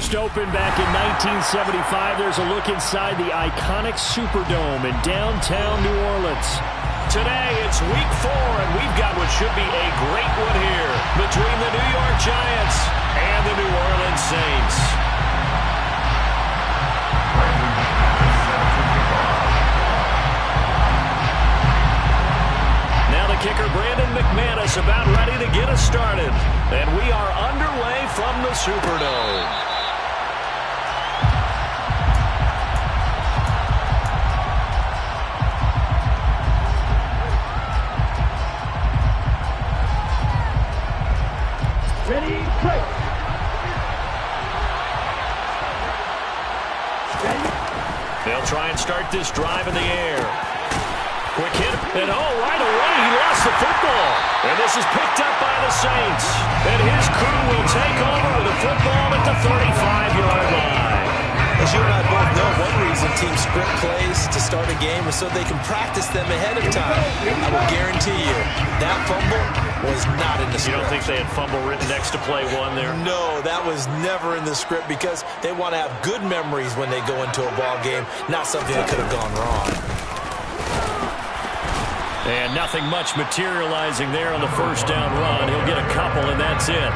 first opened back in 1975. There's a look inside the iconic Superdome in downtown New Orleans. Today, it's week 4, and we've got what should be a great one here between the New York Giants and the New Orleans Saints. Now the kicker, Brandon McManus, about ready to get us started. And we are underway from the Superdome. Ready, play. They'll try and start this drive in the air. Quick hit, and right away he lost the football. And this is picked up by the Saints. And his crew will take over with the football at the 35-yard line. As you and I both know, one reason teams script plays to start a game is so they can practice them ahead of time. I will guarantee you, that fumble was not in the script. You don't think they had fumble written next to play one there? No, that was never in the script because they want to have good memories when they go into a ball game, not something that could have gone wrong. And nothing much materializing there on the first down run. He'll get a couple, and that's it.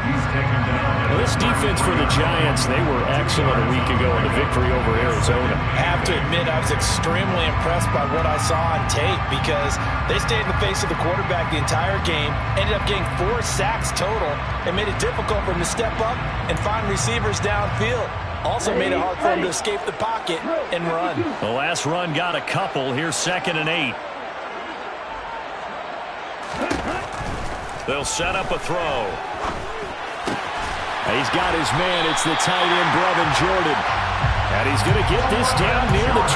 Well, this defense for the Giants, they were excellent a week ago in the victory over Arizona. I have to admit, I was extremely impressed by what I saw on tape because they stayed in the face of the quarterback the entire game, ended up getting 4 sacks total, and made it difficult for him to step up and find receivers downfield. Also made it hard for him to escape the pocket and run. The last run got a couple. Here's 2nd and 8. They'll set up a throw. He's got his man. It's the tight end, Brevin Jordan. And he's going to get this down near the 25.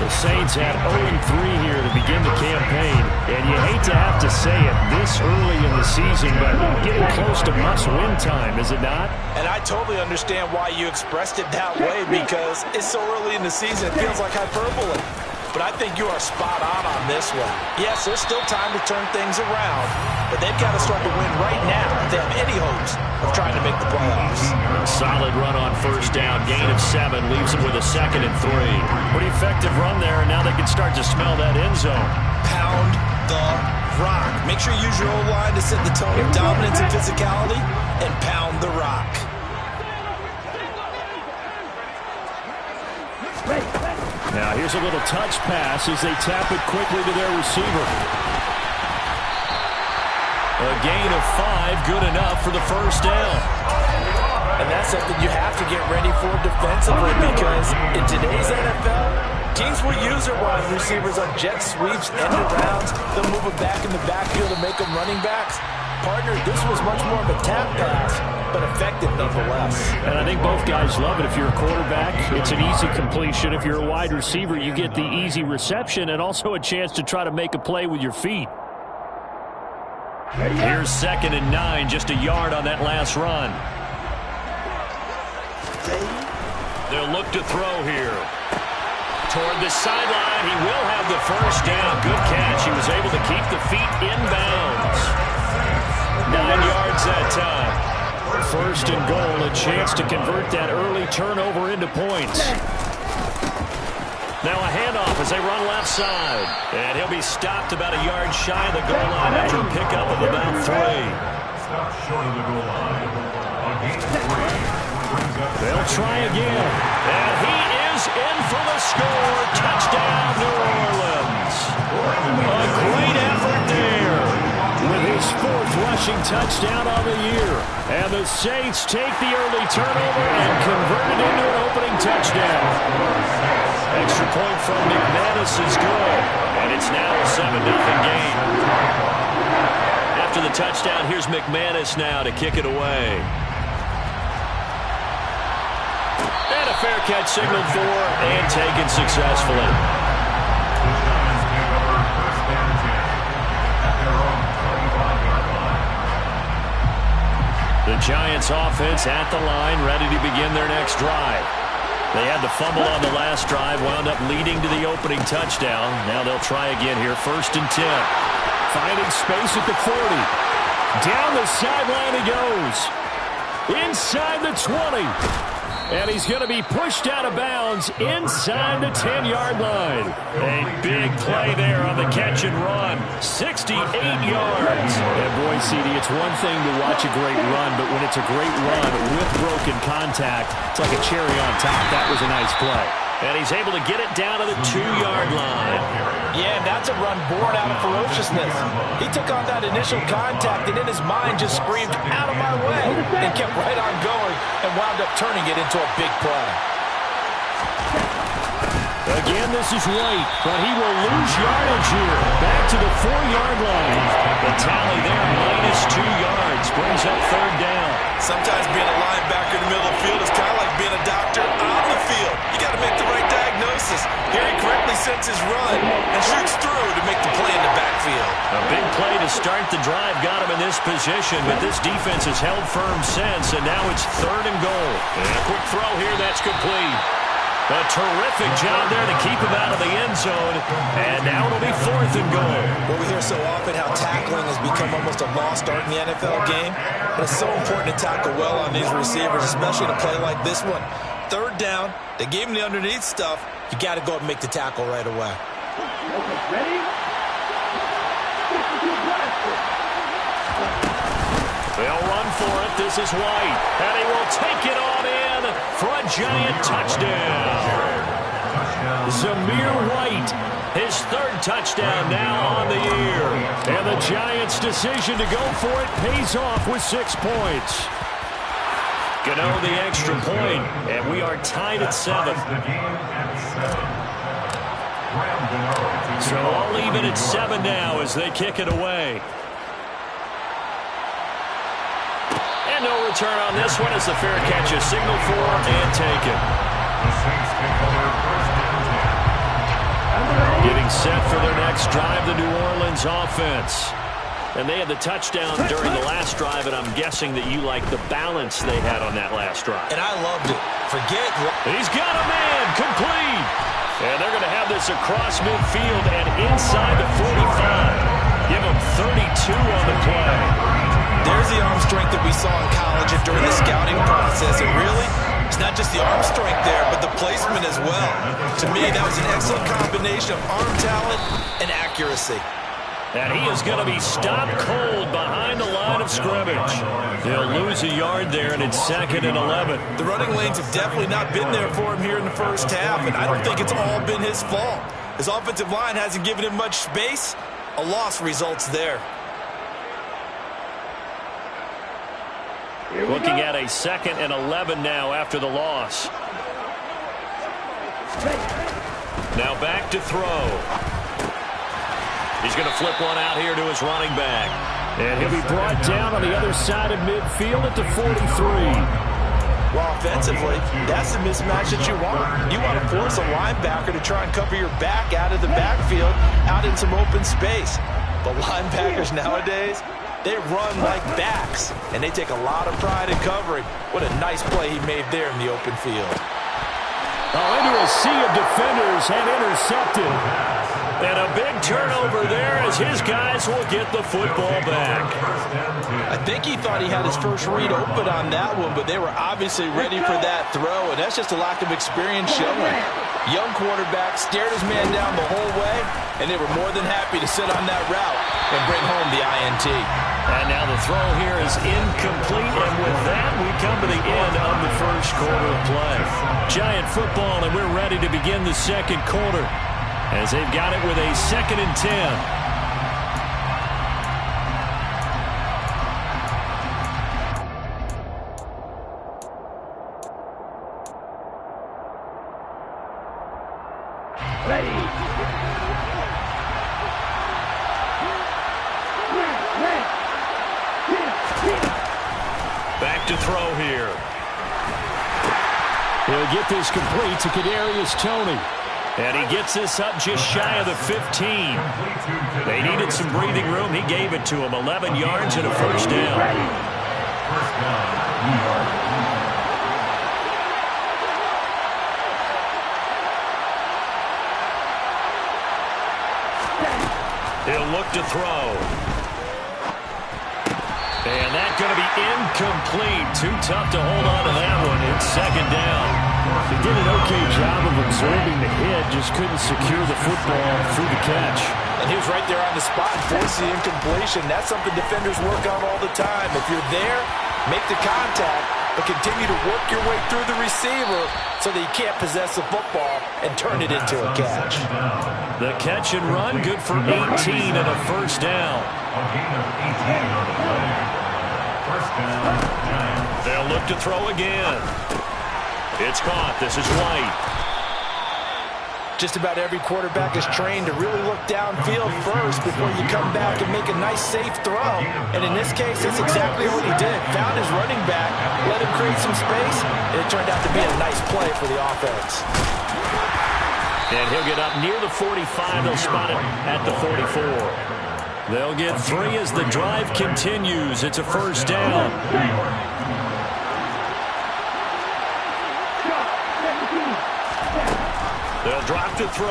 The Saints had 0-3 here to begin the campaign. And you hate to have to say it this early in the season, but getting close to must-win time, is it not? And I totally understand why you expressed it that way because it's so early in the season, it feels like hyperbole. But I think you are spot on this one. Yes, there's still time to turn things around, but they've got to start to win right now if they have any hopes of trying to make the playoffs. A solid run on first down. Gain of 7 leaves them with a 2nd and 3. Pretty effective run there, and now they can start to smell that end zone. Pound the rock. Make sure you use your O-line to set the tone of dominance and physicality, and pound the rock. Now here's a little touch pass as they tap it quickly to their receiver. A gain of 5, good enough for the first down. And that's something you have to get ready for defensively because in today's NFL, teams will use their wide receivers on jet sweeps, end arounds. They'll move them back in the backfield and make them running backs. Partner, this was much more of a tap pass, but effective nonetheless. And I think both guys love it. If you're a quarterback, it's an easy completion. If you're a wide receiver, you get the easy reception and also a chance to try to make a play with your feet. Here's 2nd and 9, just a yard on that last run. They'll look to throw here. Toward the sideline, he will have the first down. Good catch. He was able to keep the feet in bounds. 9 yards that time. 1st and goal, a chance to convert that early turnover into points. Now a handoff as they run left side. And he'll be stopped about a yard shy of the goal line after a pickup of about 3. Stop short of the goal line. They'll try again. And he is in for the score. Touchdown, New Orleans. A great effort there. With his 4th rushing touchdown on the year. And the Saints take the early turnover and convert it into an opening touchdown. Extra point from McManus is good. And it's now a 7-0 game. After the touchdown, here's McManus now to kick it away. And a fair catch signaled for and taken successfully. The Giants offense at the line, ready to begin their next drive. They had the fumble on the last drive, wound up leading to the opening touchdown. Now they'll try again here, 1st and 10. Finding space at the 40. Down the sideline he goes. inside the 20. And he's going to be pushed out of bounds inside the 10-yard line. A big play there on the catch and run. 68 yards. And boy, CD, it's one thing to watch a great run, but when it's a great run with broken contact, it's like a cherry on top. That was a nice play. And he's able to get it down to the 2-yard line. Yeah, that's a run born out of ferociousness. He took on that initial contact and in his mind just screamed, "Out of my way," and kept right on going and wound up turning it into a big play. Again, this is White, but he will lose yardage here. Back to the 4-yard line. The tally there, -2 yards, brings up 3rd down. Sometimes being a linebacker in the middle of the field is kind of like being a doctor on the field. You got to make the right diagnosis. Here he correctly sets his run and shoots through to make the play in the backfield. A big play to start the drive got him in this position, but this defense has held firm since, and now it's 3rd and goal. And a quick throw here, that's complete. A terrific job there to keep him out of the end zone, and now it'll be 4th and goal. Well, we hear so often how tackling has become almost a lost art in the NFL game, but it's so important to tackle well on these receivers, especially in a play like this one. 3rd down, they gave him the underneath stuff. You got to go up and make the tackle right away. They'll run for it. This is White, and he will take it on in for a giant touchdown. Zamir White, His 3rd touchdown now on the year. and the Giants' decision to go for it pays off with 6 points. Gano the extra point, and we are tied at 7. So all even at 7 now as they kick it away. And no return on this one as the fair catch is signaled for and taken. Getting set for their next drive, the New Orleans offense. And they had the touchdown during the last drive, and I'm guessing that you like the balance they had on that last drive. And I loved it. He's got a man, complete. And they're going to have this across midfield and inside the 45. Give them 32 on the play. There's the arm strength that we saw in college and during the scouting process. And really, it's not just the arm strength there, but the placement as well. To me, that was an excellent combination of arm talent and accuracy. And he is going to be stopped cold behind the line of scrimmage. They'll lose a yard there, and it's 2nd and 11. The running lanes have definitely not been there for him here in the first half, and I don't think it's all been his fault. His offensive line hasn't given him much space. A loss results there. Looking at a 2nd and 11 now after the loss. Now back to throw. He's going to flip one out here to his running back. And he'll be brought down on the other side of midfield at the 43. Well, offensively, that's the mismatch that you want. You want to force a linebacker to try and cover your back out of the backfield, out in some open space. But linebackers nowadays, they run like backs, and they take a lot of pride in covering. What a nice play he made there in the open field. Oh, into a sea of defenders and intercepted. And a big turnover there as his guys will get the football back. I think he thought he had his first read open on that one, but they were obviously ready for that throw, and that's just a lack of experience showing. Young quarterback stared his man down the whole way, and they were more than happy to sit on that route and bring home the INT. And now the throw here is incomplete, and with that, we come to the end of the first quarter of play. Giant football, and we're ready to begin the second quarter as they've got it with a 2nd and 10. Back to throw here. He'll get this complete to Kadarius Toney. And he gets this up just shy of the 15. They needed some breathing room. He gave it to him. 11 yards and a first down. First down, New York. He'll look to throw. And that's going to be incomplete. Too tough to hold on to that one. It's second down. He did an okay job of absorbing the hit, just couldn't secure the football through the catch. And he was right there on the spot, forcing the incompletion. That's something defenders work on all the time. If you're there, make the contact, but continue to work your way through the receiver so that you can't possess the football and turn it into a catch. The catch and run, good for 18 and a first down. A gain of 18 on the play. First down, Giants. They'll look to throw again. It's caught. This is White. Just about every quarterback is trained to really look downfield first before you come back and make a nice, safe throw. And in this case, that's exactly what he did. Found his running back, let him create some space, and it turned out to be a nice play for the offense. And he'll get up near the 45. They'll spot it at the 44. They'll get 3 as the drive continues. It's a first down. They'll drop to throw.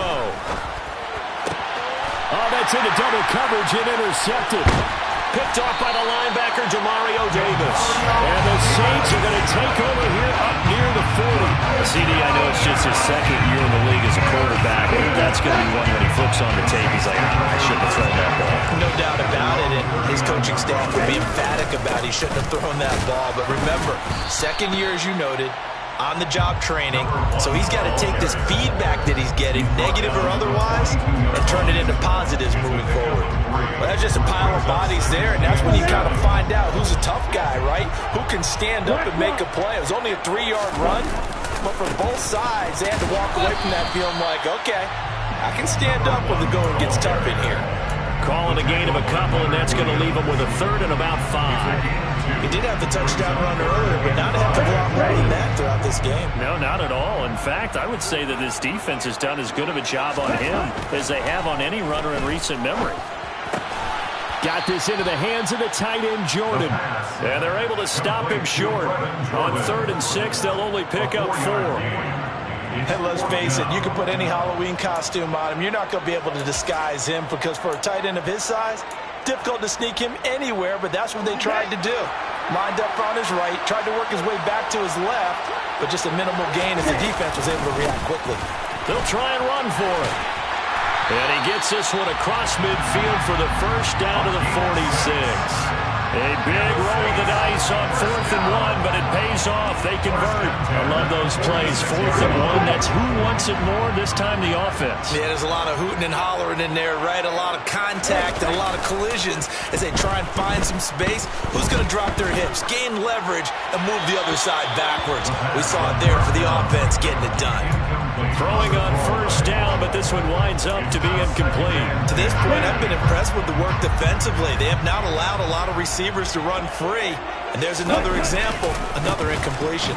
Oh, that's into double coverage and intercepted. Picked off by the linebacker, Jamario Davis. And the Saints are going to take over here up near the 40. CD, I know it's just his second year in the league as a quarterback, but that's going to be one when he flips on the tape. He's like, I shouldn't have thrown that ball. No doubt about it, and his coaching staff would be emphatic about he shouldn't have thrown that ball. But remember, second year, as you noted, on-the-job training, so he's got to take this feedback that he's getting, negative or otherwise, and turn it into positives moving forward. Well, that's just a pile of bodies there, and that's when you kind of find out who's a tough guy, right? Who can stand up and make a play. It was only a 3-yard run, but for both sides, they had to walk away from that feeling like, okay, I can stand up when the going gets tough in here. Calling a gain of a couple, and that's going to leave him with a third and about 5. He did have the touchdown run earlier, but not a heck of a lot more than that throughout this game. No, not at all. In fact, I would say that this defense has done as good of a job on him as they have on any runner in recent memory. Got this into the hands of the tight end, Jordan. And they're able to stop him short. On 3rd and 6, they'll only pick up 4. And let's face it, you can put any Halloween costume on him. You're not going to be able to disguise him because for a tight end of his size, difficult to sneak him anywhere, but that's what they tried to do. Lined up on his right, tried to work his way back to his left, but just a minimal gain as the defense was able to react quickly. They'll try and run for it. And he gets this one across midfield for the first down to the 46. A big roll of the dice on 4th and 1, but it pays off. They convert. I love those plays. 4th and 1. That's who wants it more, this time the offense. Yeah, there's a lot of hooting and hollering in there, right? A lot of contact and a lot of collisions as they try and find some space. Who's going to drop their hips, gain leverage, and move the other side backwards? We saw it there for the offense getting it done. Throwing on first down, but this one winds up to be incomplete. To this point, I've been impressed with the work defensively. They have not allowed a lot of receivers to run free. And there's another example, another incompletion.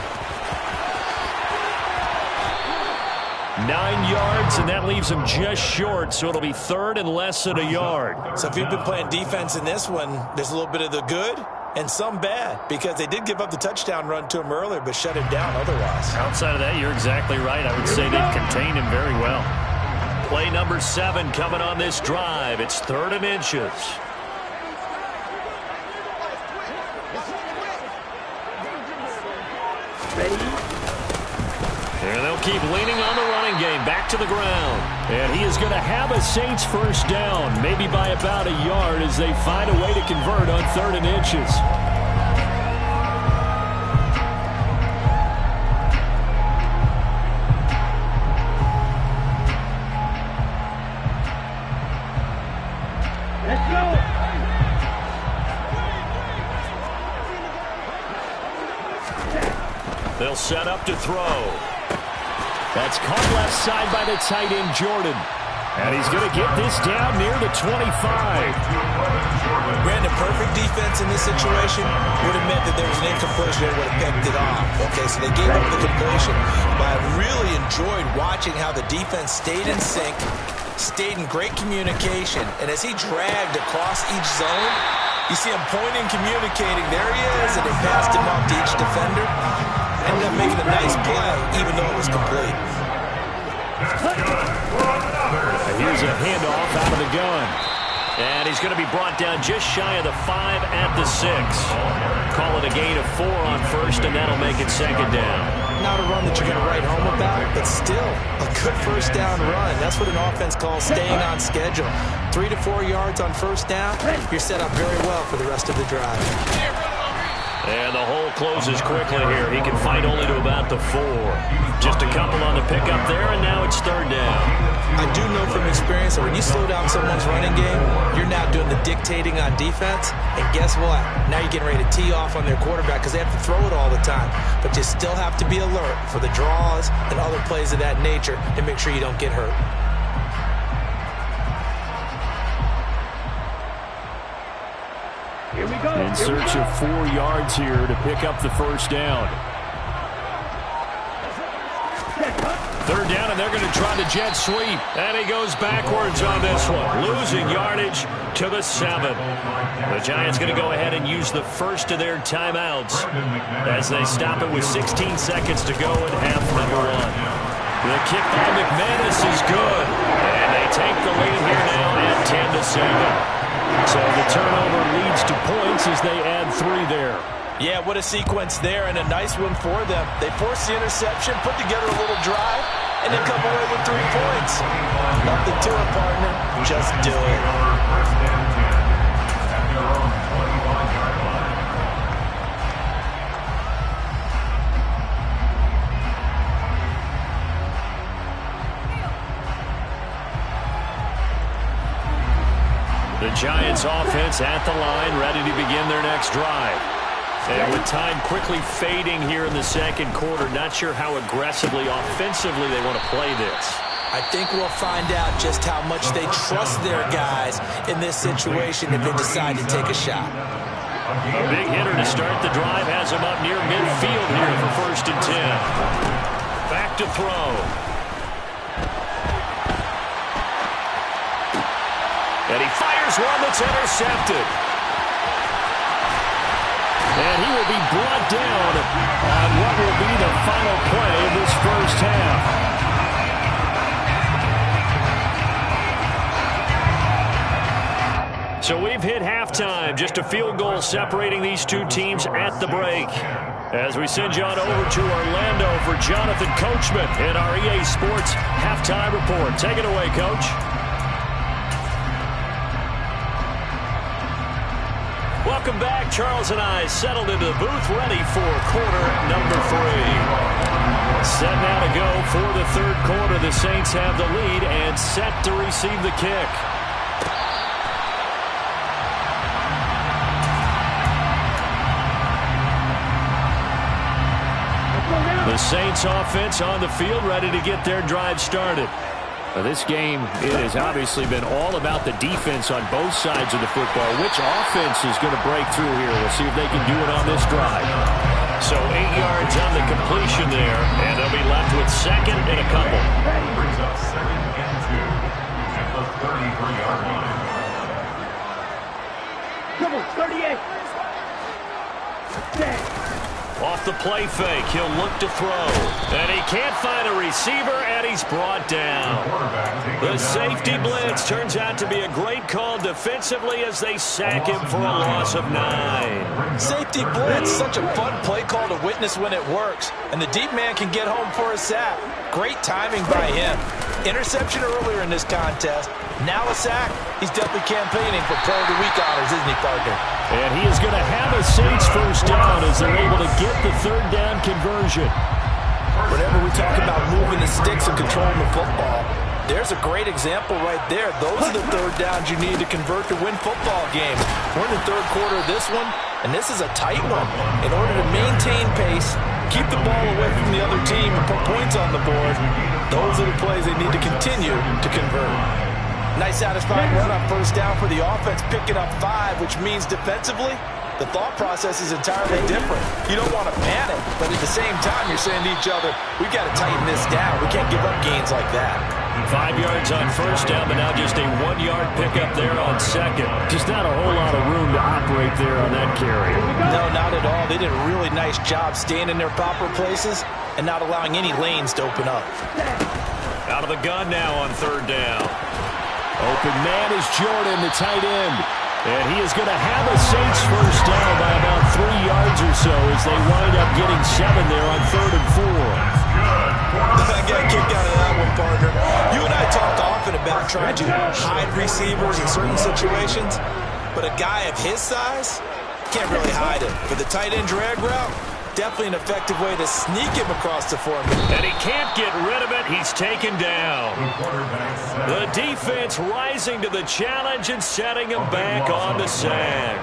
9 yards, and that leaves him just short, so it'll be 3rd and less than a yard. So if you've been playing defense in this one, there's a little bit of the good and some bad, because they did give up the touchdown run to him earlier, but shut him down otherwise. Outside of that, you're exactly right. I would say they've contained him very well. Play number 7 coming on this drive. It's 3rd and inches. And they'll keep leaning on the running game. Back to the ground. And he is going to have a Saints first down, maybe by about a yard as they find a way to convert on 3rd and inches. Let's go. They'll set up to throw. That's caught left side by the tight end, Jordan. And he's going to get this down near the 25. Brandon, perfect defense in this situation would have meant that there was an incompletion that would have picked it off. Okay, so they gave up the completion. But I really enjoyed watching how the defense stayed in sync, stayed in great communication. And as he dragged across each zone, you see him pointing, communicating. There he is, and they passed him off to each defender. Ended up making a nice play, even though it was complete. Here's a handoff out of the gun. And he's going to be brought down just shy of the 5 at the 6. Call it a gain of 4 on first, and that'll make it second down. Not a run that you're going to write home about, but still a good first down run. That's what an offense calls staying on schedule. 3 to 4 yards on first down, you're set up very well for the rest of the drive. And the hole closes quickly here. He can fight only to about the 4. Just a couple on the pickup there, and now it's third down. I do know from experience that when you slow down someone's running game, you're now doing the dictating on defense. And guess what? Now you're getting ready to tee off on their quarterback because they have to throw it all the time. But you still have to be alert for the draws and other plays of that nature and make sure you don't get hurt. Here we go. In search of 4 yards here to pick up the first down. Third down, and they're going to try the jet sweep. And he goes backwards on this one, losing yardage to the 7. The Giants going to go ahead and use the first of their timeouts as they stop it with 16 seconds to go in half number 1. The kick by McManus is good, and they take the lead here now at 10-7. So the turnover leads to points as they add 3 there. Yeah, what a sequence there, and a nice one for them. They forced the interception, put together a little drive, and then come away with 3 points. Nothing to it, partner. Just do it. The Giants offense at the line, ready to begin their next drive. And with time quickly fading here in the second quarter, not sure how aggressively, offensively they want to play this. I think we'll find out just how much they trust their guys in this situation if they decide to take a shot. A big hitter to start the drive has him up near midfield here for 1st and 10. Back to throw. And he fires one that's intercepted. And he will be brought down on what will be the final play of this first half. So we've hit halftime. Just a field goal separating these two teams at the break. As we send you on over to Orlando for Jonathan Coachman in our EA Sports Halftime Report. Take it away, Coach. Welcome back. Charles and I settled into the booth, ready for quarter number 3. Set now to go for the third quarter. The Saints have the lead and set to receive the kick. The Saints offense on the field, ready to get their drive started. This game, it has obviously been all about the defense on both sides of the football. Which offense is going to break through here? We'll see if they can do it on this drive. So 8 yards on the completion there, and they'll be left with second and a couple. Brings up 2nd and 2 at the 33-yard line. Come on, 38. Off the play fake, he'll look to throw. And he can't find a receiver, and he's brought down. The safety blitz turns out to be a great call defensively as they sack him for a loss of 9. Safety blitz, such a fun play call to witness when it works. And the deep man can get home for a sack. Great timing by him. Interception earlier in this contest. Now a sack. He's definitely campaigning for Player of the Week honors, isn't he, partner? And he is going to have a Saints first down as they're able to get the third down conversion. Whenever we talk about moving the sticks and controlling the football, there's a great example right there. Those are the third downs you need to convert to win football games. We're in the third quarter of this one, and this is a tight one. In order to maintain pace, keep the ball away from the other team, and put points on the board, those are the plays they need to continue to convert. Nice satisfying run on first down for the offense, picking up 5, which means defensively, the thought process is entirely different. You don't want to panic, but at the same time, you're saying to each other, we've got to tighten this down. We can't give up gains like that. 5 yards on first down, but now just a 1-yard pickup there on second. Just not a whole lot of room to operate there on that carry. No, not at all. They did a really nice job staying in their proper places and not allowing any lanes to open up. Out of the gun now on third down. Open man is Jordan, the tight end. And he is going to have a Saints first down by about 3 yards or so as they wind up getting 7 there on 3rd and 4. I got a kick out of that one, partner. You and I talk often about trying to hide receivers in certain situations, but a guy of his size can't really hide him. For the tight end drag route, definitely an effective way to sneak him across the formation. And he can't get rid of it. He's taken down. The defense rising to the challenge and setting him back on the sack.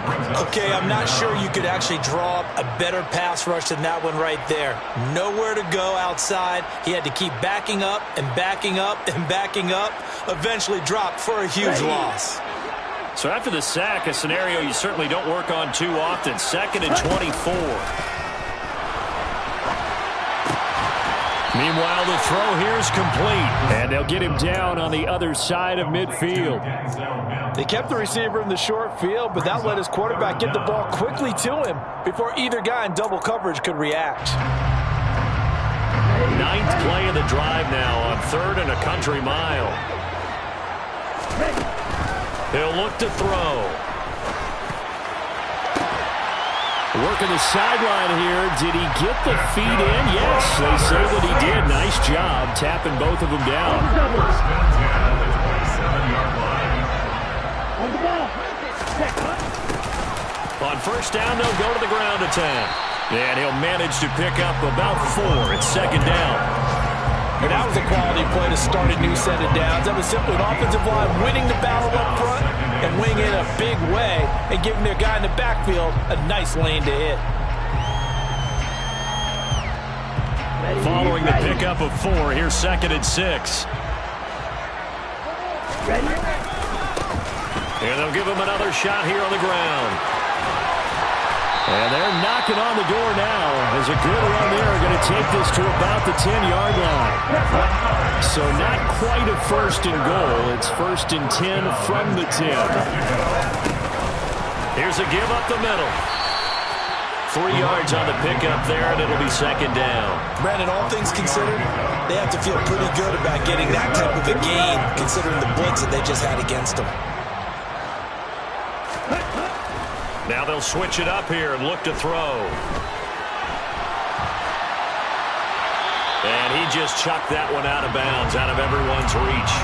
Okay, I'm not sure you could actually draw up a better pass rush than that one right there. Nowhere to go outside. He had to keep backing up and backing up and backing up. Eventually dropped for a huge loss. So after the sack, a scenario you certainly don't work on too often. 2nd and 24. Meanwhile, the throw here is complete. And they'll get him down on the other side of midfield. They kept the receiver in the short field, but that let his quarterback get the ball quickly to him before either guy in double coverage could react. 9th play of the drive now on 3rd and a country mile. He'll look to throw. Working the sideline here. Did he get the feet in? Yes, they say that he did. Nice job tapping both of them down. On first down, they'll go to the ground attack. And he'll manage to pick up about 4. It's 2nd down. And that was a quality play to start a new set of downs. That was simply an offensive line winning the battle up front and winning it a big way and giving their guy in the backfield a nice lane to hit. Following the pickup of 4, here's 2nd and 6. And they'll give him another shot here on the ground. And they're knocking on the door now as a good run there are going to take this to about the 10-yard line. So not quite a 1st and goal. It's 1st and 10 from the 10. Here's a give up the middle. 3 yards on the pickup there, and it'll be 2nd down. Brandon, all things considered, they have to feel pretty good about getting that type of a gain considering the blitz that they just had against them. Now they'll switch it up here and look to throw. And he just chucked that one out of bounds, out of everyone's reach.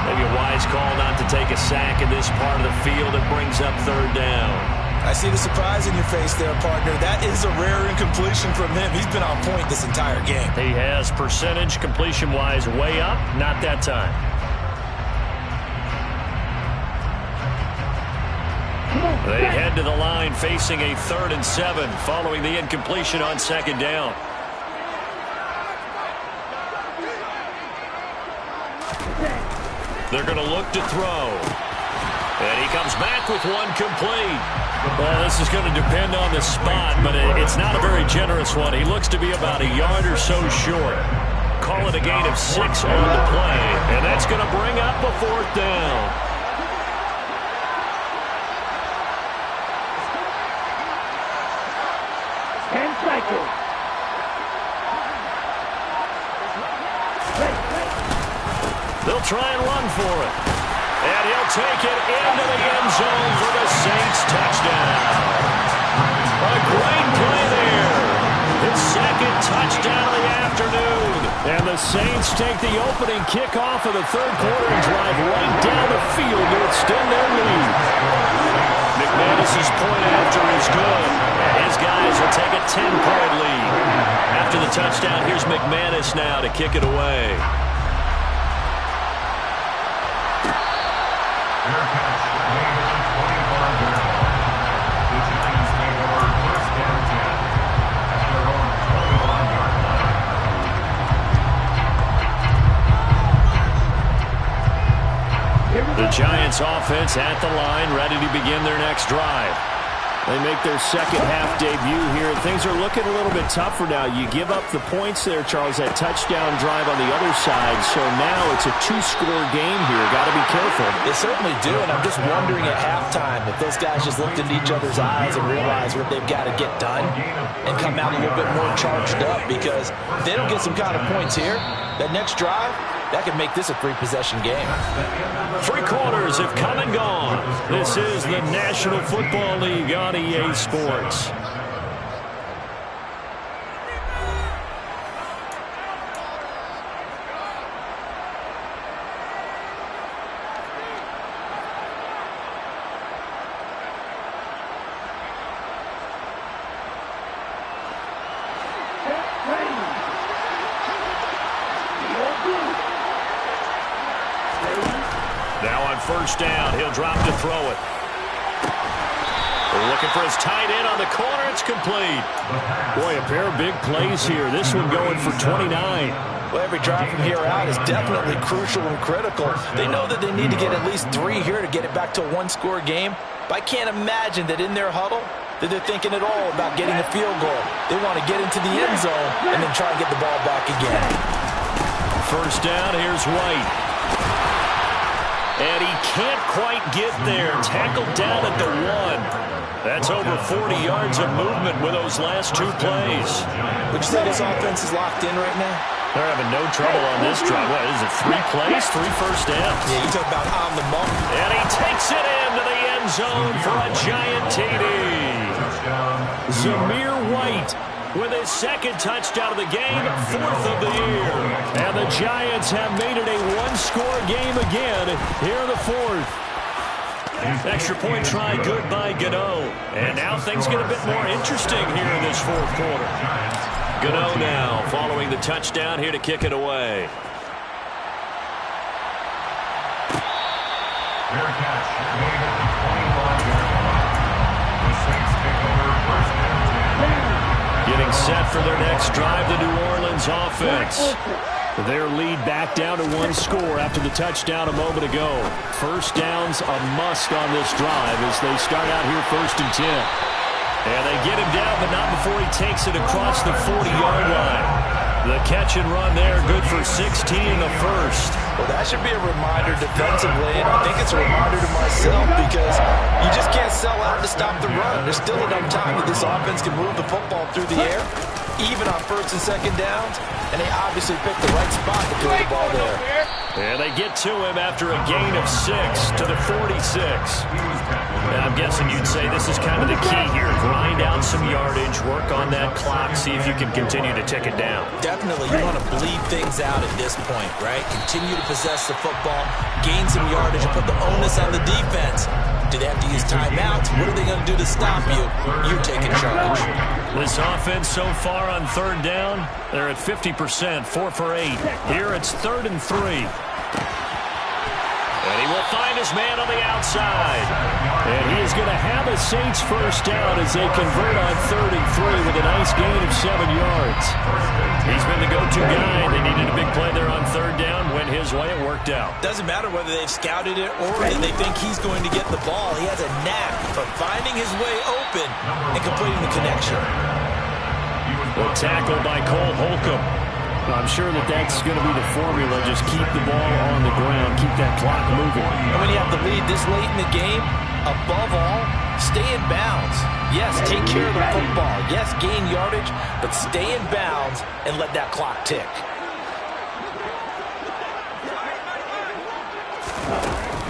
Maybe a wise call not to take a sack in this part of the field. It brings up 3rd down. I see the surprise in your face there, partner. That is a rare incompletion from him. He's been on point this entire game. He has percentage completion-wise way up. Not that time. They head to the line facing a 3rd and 7 following the incompletion on 2nd down. They're going to look to throw. And he comes back with one complete. Well, this is going to depend on the spot, but it's not a very generous one. He looks to be about a yard or so short. Call it a gain of 6 on the play, and that's going to bring up a 4th down. They'll try and run for it. And he'll take it into the end zone for the Saints touchdown. A great play there. His 2nd touchdown of the afternoon. And the Saints take the opening kickoff of the 3rd quarter and drive right down the field to extend their lead. McManus's point after is good. And his guys will take a 10-point lead. After the touchdown, here's McManus now to kick it away. The Giants offense at the line, ready to begin their next drive. They make their 2nd half debut here. Things are looking a little bit tougher now. You give up the points there, Charles, that touchdown drive on the other side. So now it's a 2-score game here. Got to be careful. They certainly do, and I'm just wondering at halftime if those guys just looked into each other's eyes and realized what they've got to get done and come out a little bit more charged up, because if they don't get some kind of points here, that next drive, that could make this a 3-possession game. 3 quarters players have come and gone. This is the National Football League on EA Sports. Now on first down, he'll drop to throw it. Looking for his tight end on the corner. It's complete. Boy, a pair of big plays here. This one going for 29. Well, every drive from here out is definitely crucial and critical. They know that they need to get at least 3 here to get it back to a one-score game. But I can't imagine that in their huddle that they're thinking at all about getting a field goal. They want to get into the end zone and then try and get the ball back again. First down, here's White. And he can't quite get there. Tackled down at the 1. That's over 40 yards of movement with those last 2 plays. Would you say this offense is locked in right now? They're having no trouble on this drive. What is it, 3 plays, 3 first downs? Yeah, you talk about on the mark. And he takes it into the end zone for a giant TD. Zamir White with his second touchdown of the game, 4th of the year. And the Giants have made it a one-score game again here in the 4th. Extra point try good by Gano. And now things get a bit more interesting here in this 4th quarter. Gano now following the touchdown here to kick it away. Fair catch made at the 25-yard line. The Saints take over first and 10. Getting set for their next drive, the New Orleans offense. Their lead back down to 1 score after the touchdown a moment ago. First down's a must on this drive as they start out here 1st and 10. And they get him down, but not before he takes it across the 40-yard line. The catch and run there, good for 16 in the first. Well, that should be a reminder defensively, and I think it's a reminder to myself because you just can't sell out to stop the run. There's still enough time that this offense can move the football through the air, even on 1st and 2nd downs, and they obviously picked the right spot to throw the ball there. And they get to him after a gain of 6 to the 46. And I'm guessing you'd say this is kind of the key here. Grind out some yardage, work on that clock, see if you can continue to tick it down. Definitely, you want to bleed things out at this point, right? Continue to possess the football, gain some yardage, and put the onus on the defense. Do they have to use timeouts? What are they going to do to stop you? You're taking charge. This offense so far on 3rd down, they're at 50%, 4 for 8. Here it's 3rd and 3. And he will find his man on the outside. And he is going to have a Saints first down as they convert on 3rd and 3 with a nice gain of 7 yards. He's been the go-to guy. They needed a big play there on 3rd down. Went his way. It worked out. Doesn't matter whether they've scouted it or that they think he's going to get the ball. He has a knack for finding his way open and completing the connection. The tackle by Cole Holcomb. I'm sure that that's going to be the formula. Just keep the ball on the ground. Keep that clock moving. And when you have the lead this late in the game, above all, stay in bounds. Yes, take care of the football. Yes, gain yardage, but stay in bounds and let that clock tick.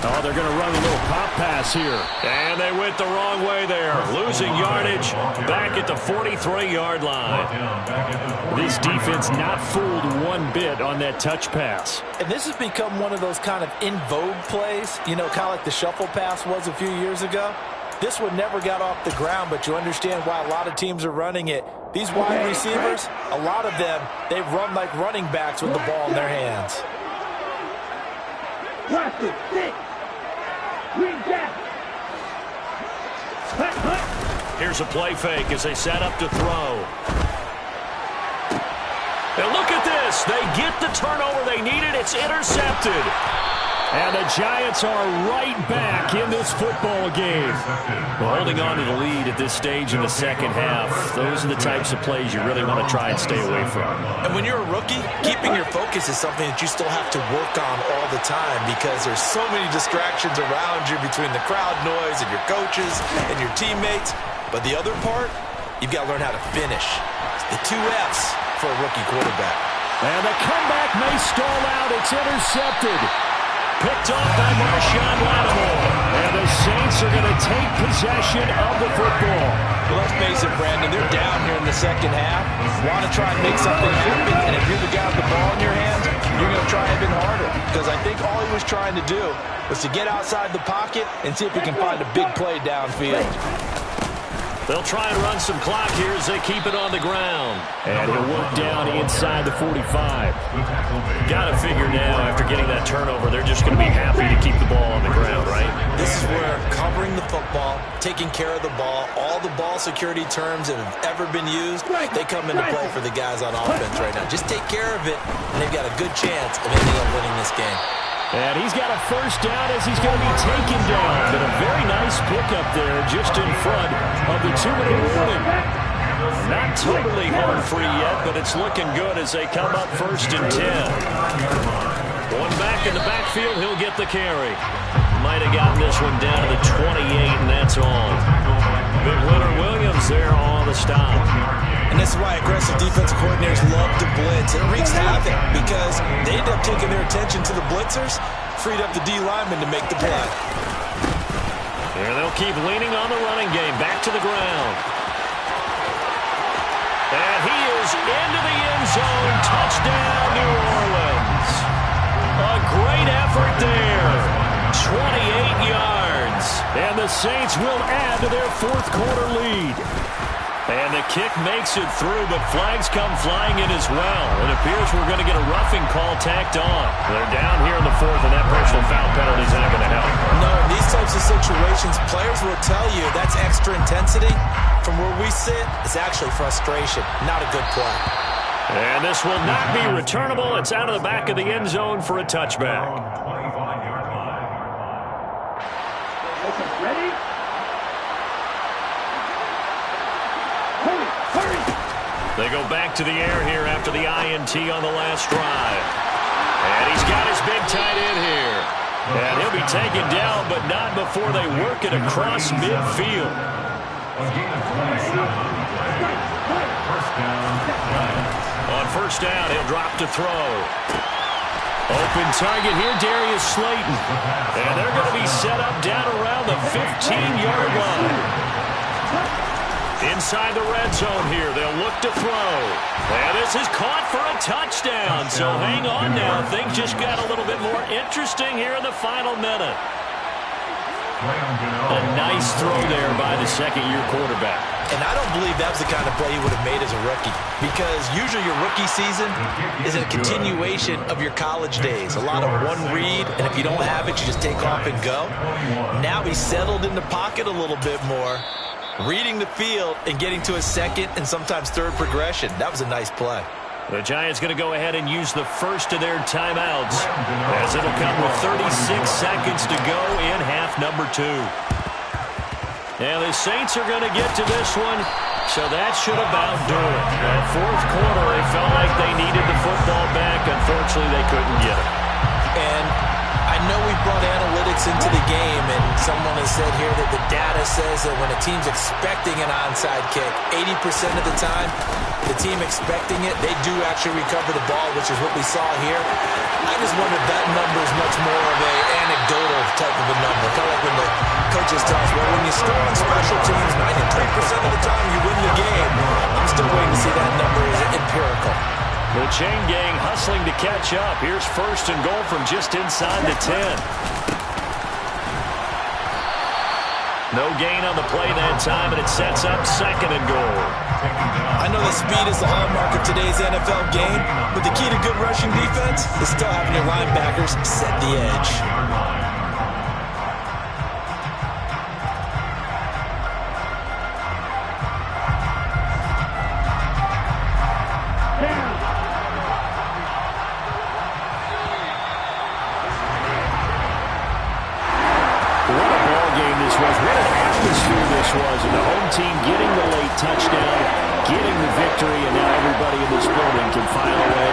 Oh, they're going to run a little pop pass here. And they went the wrong way there. Losing yardage back at the 43-yard line. This defense not fooled one bit on that touch pass. And this has become one of those kind of in vogue plays, you know, kind of like the shuffle pass was a few years ago. This one never got off the ground, but you understand why a lot of teams are running it. These wide receivers, a lot of them, they run like running backs with the ball in their hands. Here's a play fake as they set up to throw. And look at this. They get the turnover they needed. It's intercepted. And the Giants are right back in this football game. Well, holding on to the lead at this stage in the second half, those are the types of plays you really want to try and stay away from. And when you're a rookie, keeping your focus is something that you still have to work on all the time because there's so many distractions around you between the crowd noise and your coaches and your teammates. But the other part, you've got to learn how to finish. The 2 F's for a rookie quarterback. And the comeback may stall out. It's intercepted. Picked off by Marshawn Lattimore. Saints are going to take possession of the football. Well, let's face it, Brandon, they're down here in the second half. Want to try and make something happen, and if you're the guy with the ball in your hands, you're going to try even harder. Because I think all he was trying to do was to get outside the pocket and see if he can find a big play downfield. They'll try and run some clock here as they keep it on the ground. And he'll work down inside the 45. Got to figure now, after getting that turnover, they're just going to be happy to keep the ball on the ground, right? This is where covering the football, taking care of the ball, all the ball security terms that have ever been used, they come into play for the guys on offense right now. Just take care of it, and they've got a good chance of ending up winning this game. And he's got a first down as he's going to be taken down. But a very nice pickup there just in front of the 2-minute warning. Not totally home free yet, but it's looking good as they come up 1st and 10. One back in the backfield, he'll get the carry. Might have gotten this one down to the 28, and that's all. Big winner Williams there on the stop. And this is why aggressive defensive coordinators love to blitz. It wreaks havoc because they end up taking their attention to the blitzers, freed up the D lineman to make the play. And they'll keep leaning on the running game. Back to the ground. And he is into the end zone. Touchdown, New Orleans. A great effort there. 28 yards. And the Saints will add to their fourth quarter lead. And the kick makes it through, but flags come flying in as well. It appears we're going to get a roughing call tacked on. They're down here in the fourth, and that personal foul penalty is not going to help. No, in these types of situations, players will tell you that's extra intensity. From where we sit, it's actually frustration, not a good play. And this will not be returnable. It's out of the back of the end zone for a touchback. Ready? They go back to the air here after the INT on the last drive. And he's got his big tight end here. And he'll be taken down, but not before they work it across midfield. On first down, he'll drop to throw. Open target here, Darius Slayton. And they're going to be set up down around the 15-yard line. Inside the red zone here, they'll look to throw. And this is caught for a touchdown. So hang on now. Things just got a little bit more interesting here in the final minute. A nice throw there by the second-year quarterback. And I don't believe that was the kind of play he would have made as a rookie. Because usually your rookie season is a continuation of your college days. A lot of one read, and if you don't have it, you just take off and go. Now he's settled in the pocket a little bit more, reading the field and getting to a second and sometimes third progression. That was a nice play. The Giants going to go ahead and use the first of their timeouts as it'll come with 36 seconds to go in half number 2. And the Saints are going to get to this one, so that should about do it. That fourth quarter, they felt like they needed the football back. Unfortunately, they couldn't get it. And I know we brought analytics into the game, and someone has said here that the data says that when a team's expecting an onside kick, 80% of the time, the team expecting it, they do actually recover the ball, which is what we saw here. I just wonder if that number is much more of an anecdotal type of a number. Kind of like when the coaches tell us, well, when you score on special teams, 93% of the time you win the game. I'm still waiting to see that number is empirical. The chain gang hustling to catch up. Here's first and goal from just inside the 10. No gain on the play that time, and it sets up second and goal. I know that speed is the hallmark of today's NFL game, but the key to good rushing defense is still having your linebackers set the edge. Was and the home team getting the late touchdown, getting the victory, and now everybody in this building can file away.